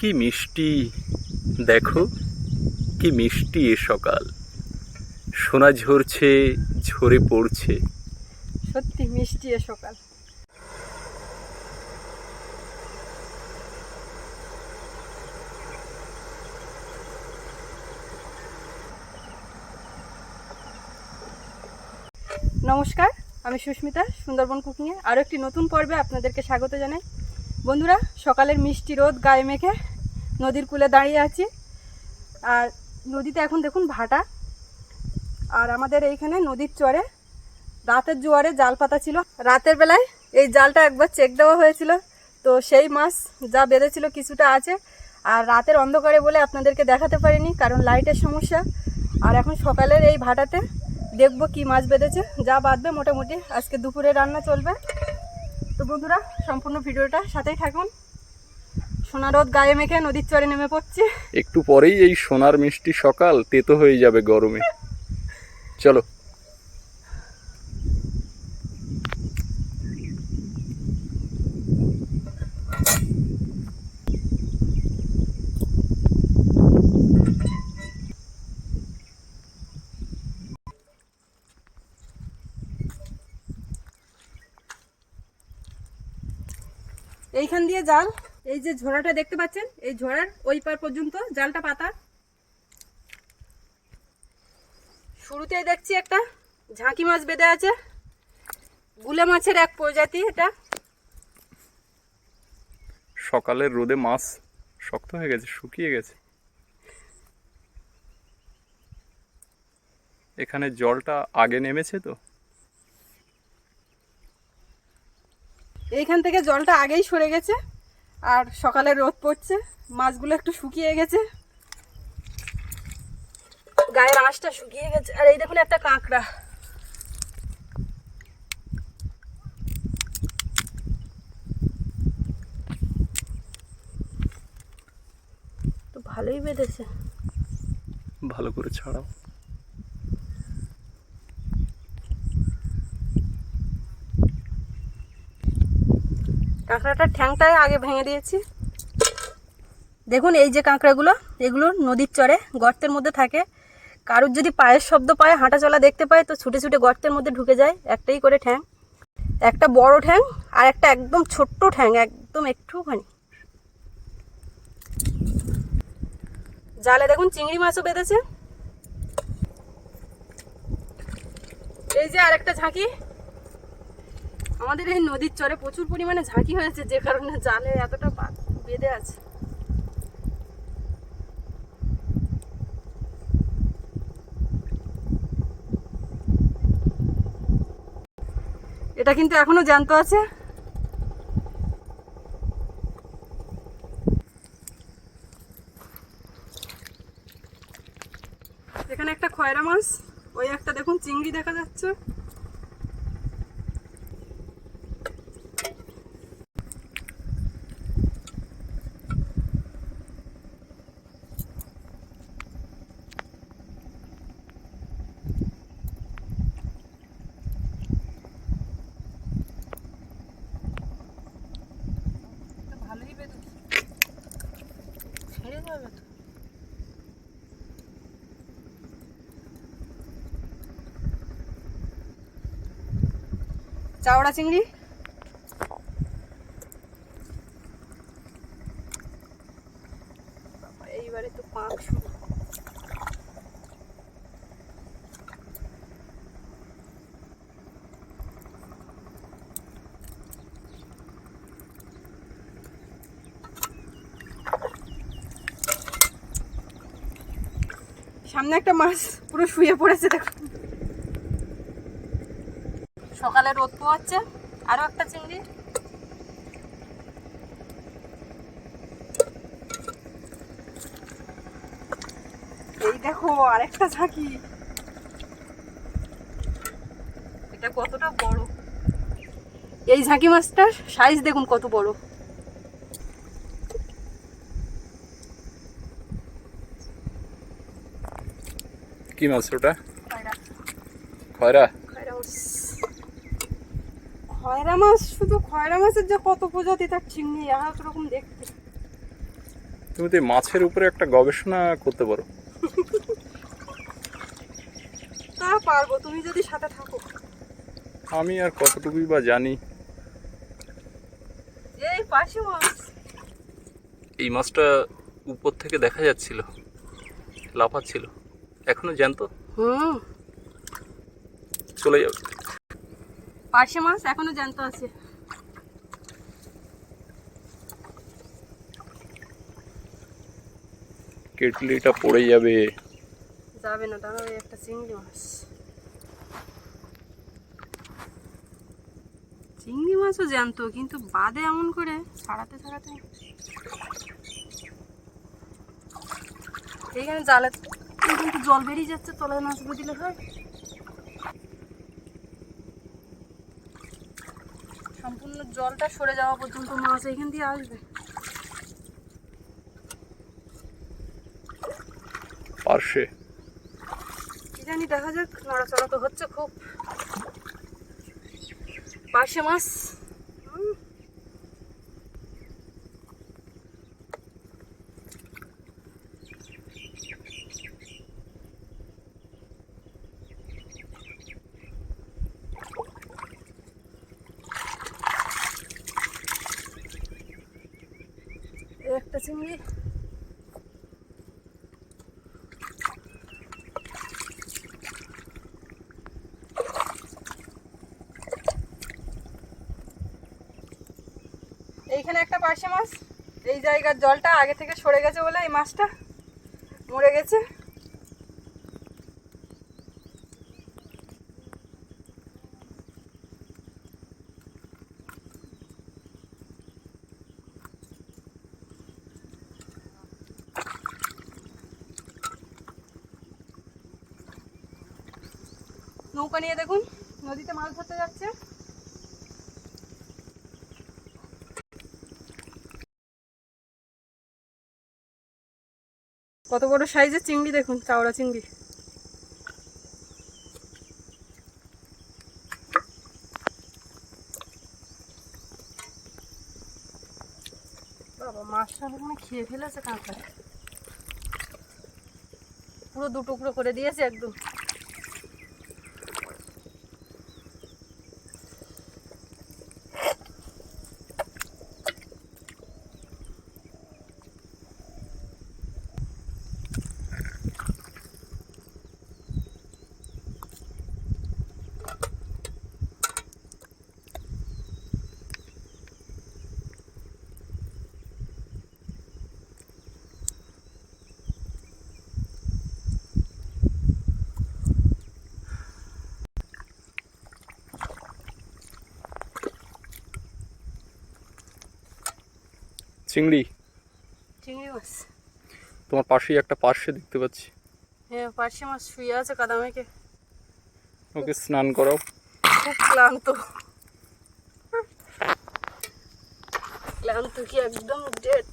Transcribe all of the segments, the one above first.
কি মিষ্টি, দেখো কি মিষ্টি এ সকাল, সোনা ঝরছে ঝরে পড়ছে। সত্যি মিষ্টি এ সকাল। নমস্কার, আমি সুস্মিতা, সুন্দরবন কুকিংয়ে আরও একটি নতুন পর্বে আপনাদেরকে স্বাগত জানাই। বন্ধুরা, সকালের মিষ্টি রোদ গায়ে মেখে নদীর কূলে দাঁড়িয়ে আছি। আর নদীতে এখন দেখুন ভাটা। আর আমাদের এইখানে নদীর চরে রাতের জোয়ারে জাল পাতা ছিল। রাতের বেলায় এই জালটা একবার চেক দেওয়া হয়েছিল, তো সেই মাছ যা বেঁধেছিল কিছুটা আছে। আর রাতের অন্ধকারে বলে আপনাদেরকে দেখাতে পারিনি, কারণ লাইটের সমস্যা। আর এখন সকালের এই ভাটাতে দেখবো কি মাছ বেঁধেছে, যা বাঁধবে মোটামুটি আজকে দুপুরে রান্না চলবে। তো বন্ধুরা, সম্পূর্ণ ভিডিওটা সাথেই থাকুন। সোনা রোদ গায়ে মেখে নদীর চরে নেমে পড়ছি। একটু পরেই এই সোনার মিষ্টি সকাল তেতো হয়ে যাবে গরমে। চলো। এইখান দিয়ে জাল, এই যে ঝোড়াটা দেখতে পাচ্ছেন, এই ঝোড়ার ওই পার পর্যন্ত জালটা পাতা। শুরুতেই দেখছি একটা ঝাঁকি মাছ বেঁধে আছে, গুলে মাছের এক প্রজাতি। এটা সকালের রোদে মাছ শক্ত হয়ে গেছে, শুকিয়ে গেছে। এখানে জলটা আগে নেমেছে তো, এইখান থেকে জলটা আগেই সরে গেছে। আর সকালে রোদ পড়ছে, মাছগুলো একটু শুকিয়ে গেছে, গায়ের আঁশটা শুকিয়ে গেছে। আর এই দেখুন একটা কাঁকড়া, তো ভালোই বেঁধেছে। ভালো করে ছাড়াও। কাঁকড়াটার ঠ্যাংটাই আগে ভেঙে দিয়েছি। দেখুন এই যে কাঁকড়াগুলো, এগুলো নদীর চরে গর্তের মধ্যে থাকে। কারুর যদি পায়ের শব্দ পায়, হাঁটা চলা দেখতে পায়, তো ছুটে ছুটে গর্তের মধ্যে ঢুকে যায়। একটাই করে ঠ্যাং, একটা বড় ঠ্যাং আর একটা একদম ছোট্ট ঠ্যাং, একদম একটুখানি। জালে দেখুন চিংড়ি মাছও বেঁধেছে। এই যে আরেকটা ঝাঁকি। আমাদের এই নদীর চরে প্রচুর পরিমাণে ঝাঁকি হয়েছে, যে কারণে জালে এতটা বেঁধে আছে। এটা কিন্তু এখনো জ্যান্ত আছে। এখানে একটা খয়রা মাছ, ওই একটা দেখুন চিংড়ি দেখা যাচ্ছে। ভালোই বেঁধেছে, ছেড়ে যাবে তো। চাওড়া চিংড়ি, এইবারে তো পাক শুরু। সামনে একটা মাছ পুরো শুয়ে পড়েছে, দেখুন। সকালে রোদ পোয়াচ্ছে। আরো একটা চিংড়ি। এই দেখো আরেকটা ঝাঁকি। এটা কতটা বড়! এই ঝাঁকি মাছটার সাইজ দেখুন কত বড়। কি মাছ ওটা? খয়রা। খয়রা মাছ, শুধু খয়রা মাছের যে কত প্রজাতি তার ঠিক নেই, এক রকম দেখতে। তুমি তো এই মাছের উপরে একটা গবেষণা করতে পারো। তা পারবো, তুমি যদি সাথে থাকো। আমি আর কতটুকুই বা জানি। এই পাশে মাছ। এই মাছটা উপর থেকে দেখা যাচ্ছিল, লাফাচ্ছিল, এখনো জ্যান্ত। চলে যাবে। পাশে মাছ এখনো জ্যান্ত আছে। কেটলিটা পড়ে যাবে। যাবে না, দাঁড়াও, একটা চিংড়ি মাছ। চিংড়ি মাছও জ্যান্ত, কিন্তু বাদে এমন করে ছাড়াতে ছাড়াতে। এইখানে জালে কিন্তু জল বেরিয়ে যাচ্ছে, তলায় মাছ দিলে হয়। সম্পূর্ণ জলটা সরে যাওয়া পর্যন্ত মাছ এইখান দিয়ে আসবে। পার্শ্বে কি জানি, দেখা যাক। নড়াচড়া তো হচ্ছে খুব। পার্শে মাছ। একটা চিংড়ি। এইখানে একটা পার্শে মাছ। এই জায়গার জলটা আগে থেকে সরে গেছে বলে এই মাছটা মরে গেছে। নৌকা নিয়ে দেখুন নদীতে মাছ ধরতে যাচ্ছে। কত বড় সাইজের চিংড়ি দেখুন, চাওড়া চিংড়ি। বাবা, মাছটা ওখানে খেয়ে ফেলেছে কাঁকড়া। পুরো দু টুকরো করে দিয়েছে একদম। চিংড়ি। চিংড়ি মাছ। তোমার পাশেই একটা পার্শ্বে দেখতে পাচ্ছি। হ্যাঁ, পার্শে মাছ শুয়ে আছে কাদা মেখে। ওকে স্নান করাও। খুব ক্লান্ত। ক্লান্ত কি একদম ডেড।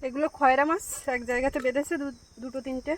এগুলো খয়রা মাছ, এক জায়গাতে বেঁধেছে দুটো তিনটে।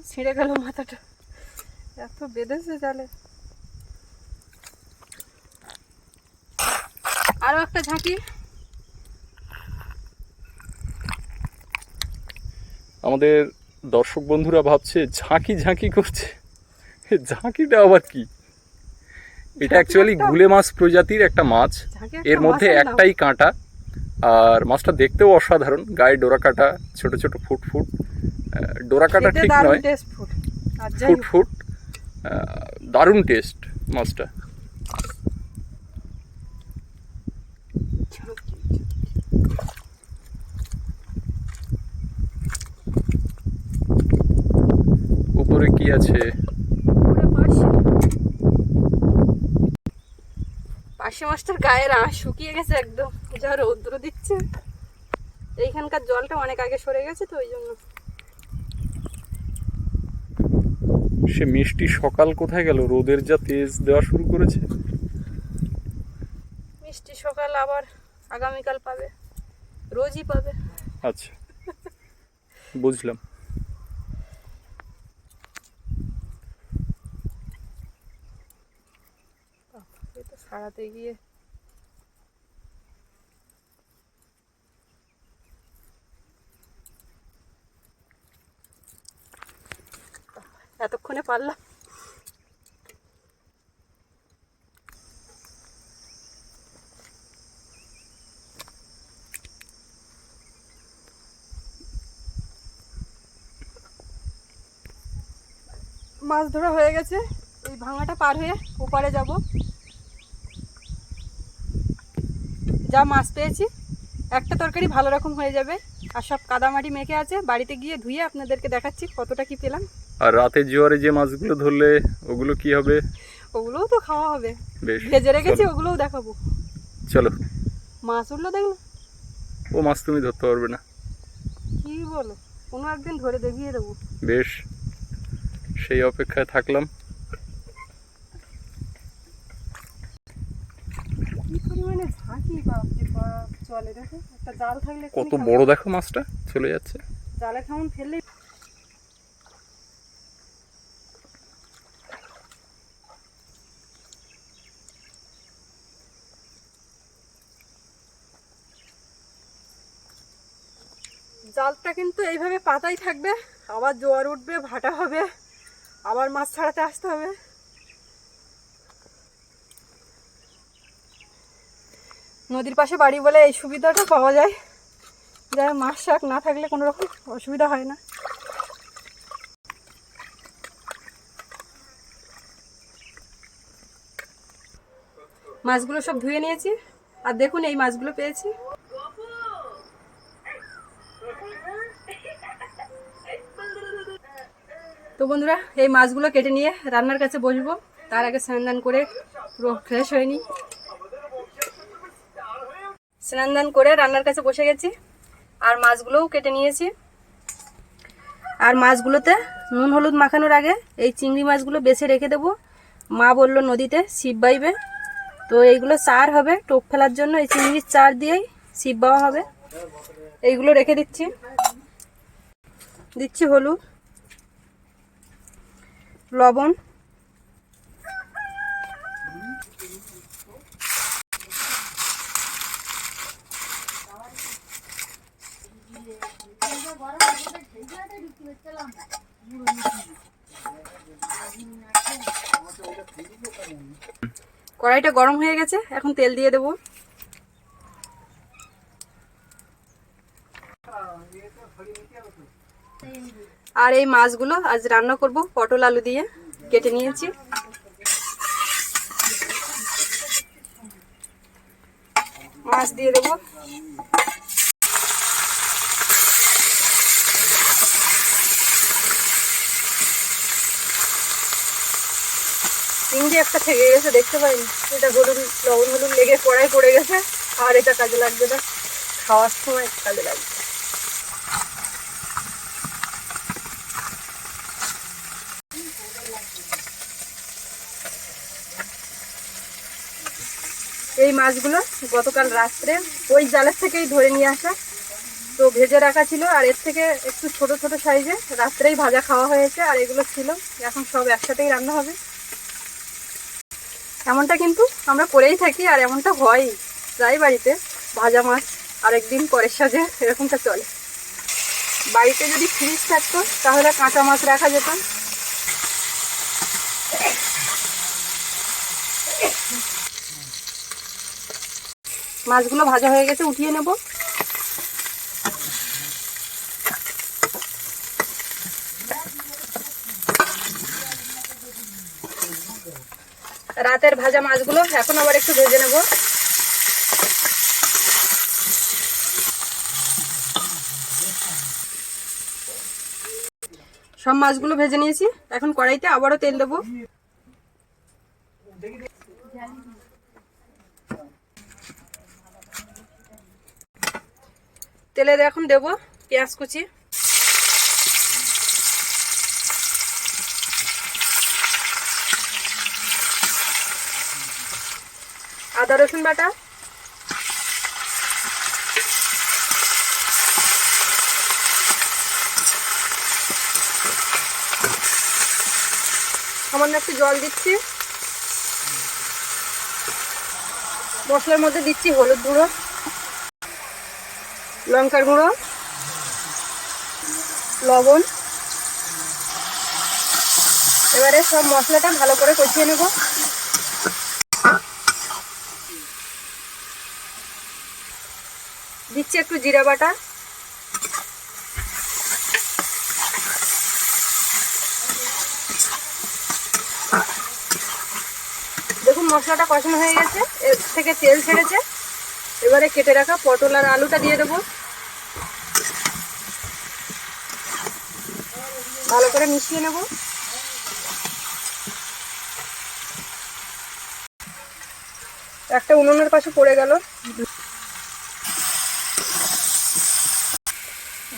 ছিঁড়ে গেল মাথাটা, এত বেঁধেছে জালে। আরো একটা ঝাঁকি। আমাদের দর্শক বন্ধুরা ভাবছে ঝাঁকি ঝাঁকি করছে, ঝাঁকিটা আবার কি? এটা অ্যাকচুয়ালি গুলে মাছ প্রজাতির একটা মাছ। এর মধ্যে একটাই কাঁটা, আর মাছটা দেখতেও অসাধারণ। গায়ে ডোরা কাটা, ছোট ছোট ফুট ফুট। ডোরা কাটা ঠিক নয়, ফুট ফুট। দারুণ টেস্ট মাছটা। উপরে কি আছে? পার্শে মাছটার গায়ের আঁশ শুকিয়ে গেছে একদম, যা রৌদ্র দিচ্ছে। এইখানকার জলটা অনেক আগে সরে গেছে তো ওই জন্য। সে মিষ্টি সকাল কোথায় গেল? রোদের যা তেজ দেওয়া শুরু করেছে। মিষ্টি সকাল আবার আগামীকাল পাবে, রোজই পাবে। আচ্ছা, বুঝলাম। তো সারাতে গিয়ে এতক্ষণে পারলাম। মাছ ধরা হয়ে গেছে, এই ভাঙাটা পার হয়ে ওপারে যাব। যা মাছ পেয়েছি একটা তরকারি ভালো রকম হয়ে যাবে, আর সব কাদামাটি মেখে আছে, বাড়িতে গিয়ে ধুয়ে আপনাদেরকে দেখাচ্ছি কতটা কি পেলাম। আর রাতের জোয়ারে যে মাছগুলো ধরলে ওগুলো কি হবে? ওগুলোও তো খাওয়া হবে, বেশ, ভেজে রেখেছি, ওগুলোও দেখাবো। চলো। মাছ উঠলো দেখলো? ও মাছ তুমি ধরতে পারবে না। কি বলো, কোনো একদিন ধরে দেখিয়ে দেবো। বেশ, সেই অপেক্ষায় থাকলাম। কি পরিমাণে ঝাঁকি, বাপরে বাপ। চলে দেখো, একটা জাল থাকলে কত বড় দেখো মাছটা চলে যাচ্ছে। জালে কেমন ফেললে। জালটা কিন্তু এইভাবে পাতাই থাকবে, আবার জোয়ার উঠবে, ভাটা হবে, আবার মাছ ছাড়াতে আসতে হবে। নদীর পাশে বাড়ি বলে এই সুবিধাটা পাওয়া যায়, যারা মাছ শাক না থাকলে কোনো রকম অসুবিধা হয় না। মাছগুলো সব ধুয়ে নিয়েছি, আর দেখুন এই মাছগুলো পেয়েছি। তো বন্ধুরা, এই মাছগুলো কেটে নিয়ে রান্নার কাছে বসবো। তার আগে স্নান দান করে পুরো ফ্রেশ হয়ে নিই। স্নান দান করে রান্নার কাছে বসে গেছি, আর মাছগুলোও কেটে নিয়েছি। আর মাছগুলোতে নুন হলুদ মাখানোর আগে এই চিংড়ি মাছগুলো বেছে রেখে দেবো। মা বলল নদীতে ছিপ বাইবে, তো এইগুলো চার হবে টোপ ফেলার জন্য, এই চিংড়ির চার দিয়েই ছিপ বাওয়া হবে। এইগুলো রেখে দিচ্ছি। দিচ্ছি হলুদ, লবণ, কড়াইটা গরম হয়ে গেছে, এখন তেল দিয়ে দেবো। আর এই মাছগুলো আজ রান্না করব পটল আলু দিয়ে, কেটে নিয়েছি। মাছ দিয়ে দেবো। চিংড়ি একটা থেকে গেছে, দেখতে পাইনি। এটা হলুদ লবণ হলুদ লেগে কড়াই পড়ে গেছে, আর এটা কাজে লাগবে না, খাওয়ার সময় কাজে লাগবে। এই মাছগুলো গতকাল রাত্রে ওই জালের থেকেই ধরে নিয়ে আসা, তো ভেজে রাখা ছিল। আর এর থেকে একটু ছোট ছোট সাইজে রাত্রেই ভাজা খাওয়া হয়েছে, আর এগুলো ছিল। এখন সব একসাথেই রান্না হবে। এমনটা কিন্তু আমরা করেই থাকি, আর এমনটা হয় প্রায় বাড়িতে। ভাজা মাছ আরেকদিন পরের সাজে এরকমটা চলে। বাড়িতে যদি ফ্রিজ থাকতো তাহলে কাঁচা মাছ রাখা যেত। মাছগুলো ভাজা হয়ে গেছে, উঠিয়ে নেব। রাতের ভাজা মাছগুলো এখন আবার একটু ভেজে নেব। সব মাছগুলো ভেজে নিয়েছি, এখন কড়াইতে আবারও তেল দেবো। তেলে এখন দেবো পেঁয়াজ কুচি, আদা রসুন বাটা, সামান্য একটু জল দিচ্ছি। মশলার মধ্যে দিচ্ছি হলুদ গুঁড়ো, লঙ্কার গুঁড়ো, লবণ। এবারে সব মশলাটা ভালো করে কষিয়ে নেব। দিচ্ছি একটু জিরা বাটা, দেখুন মশলাটা কষানো হয়ে গেছে, এর থেকে তেল ছেড়েছে। এবারে কেটে রাখা পটল আর আলুটা দিয়ে দেবো, ভালো করে মিশিয়ে নেব। একটা উনুনের পাশে পড়ে গেল,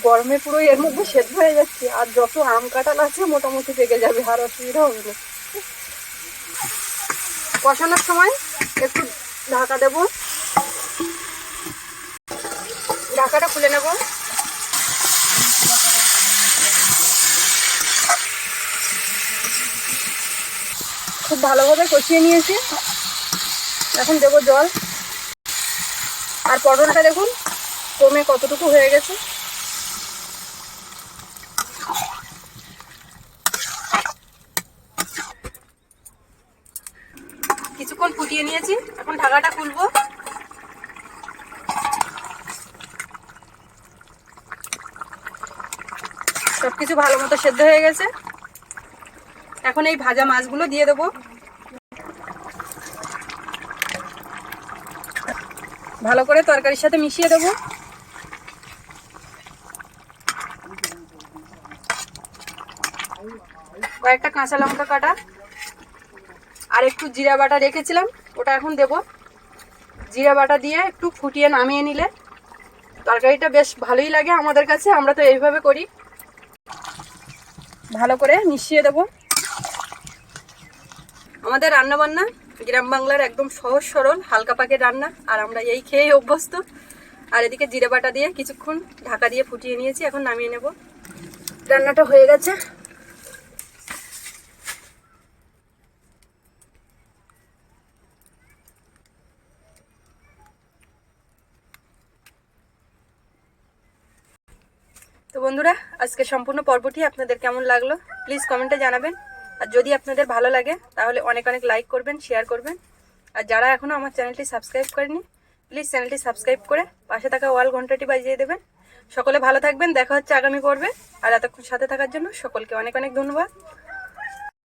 গরমে পুরো এর মধ্যে সেদ্ধ হয়ে যাচ্ছে। আর যত আম কাঁঠাল আছে মোটামুটি পেকে যাবে, আর অসুবিধা হবে না। কষানোর সময় একটু ঢাকা দেব, ঢাকাটা খুলে নেব। খুব ভালোভাবে কষিয়ে নিয়েছি, এখন দেবো জল। আর পটলটা দেখুন কমে কতটুকু হয়ে গেছে। কিছুক্ষণ ফুটিয়ে নিয়েছি, এখন ঢাকাটা খুলবো। সবকিছু ভালো মতো সেদ্ধ হয়ে গেছে, এখন এই ভাজা মাছগুলো দিয়ে দেবো। ভালো করে তরকারির সাথে মিশিয়ে দেবো। কয়েকটা কাঁচা লঙ্কা কাটা আর একটু জিরা বাটা রেখেছিলাম, ওটা এখন দেব। জিরা বাটা দিয়ে একটু ফুটিয়ে নামিয়ে নিলে তরকারিটা বেশ ভালোই লাগে আমাদের কাছে, আমরা তো এইভাবে করি। ভালো করে মিশিয়ে দেব। আমাদের রান্না বান্না গ্রাম বাংলার একদম সহজ সরল হালকা পাকের রান্না, আর আমরা এই খেয়েই অভ্যস্ত। আর এদিকে জিরে বাটা দিয়ে কিছুক্ষণ ঢাকা দিয়ে ফুটিয়ে নিয়েছি, এখন নামিয়ে নেব। রান্নাটা হয়ে গেছে। তো বন্ধুরা, আজকে সম্পূর্ণ পর্বটি আপনাদের কেমন লাগলো প্লিজ কমেন্টে জানাবেন। আর যদি আপনাদের ভালো লাগে তাহলে অনেক অনেক লাইক করবেন, শেয়ার করবেন। আর যারা এখনও আমার চ্যানেলটি সাবস্ক্রাইব করেনি প্লিজ চ্যানেলটি সাবস্ক্রাইব করে পাশে থাকা অল ঘন্টাটি বাজিয়ে দেবেন। সকলে ভালো থাকবেন, দেখা হচ্ছে আগামী পর্বে। আর এতক্ষণ সাথে থাকার জন্য সকলকে অনেক অনেক ধন্যবাদ।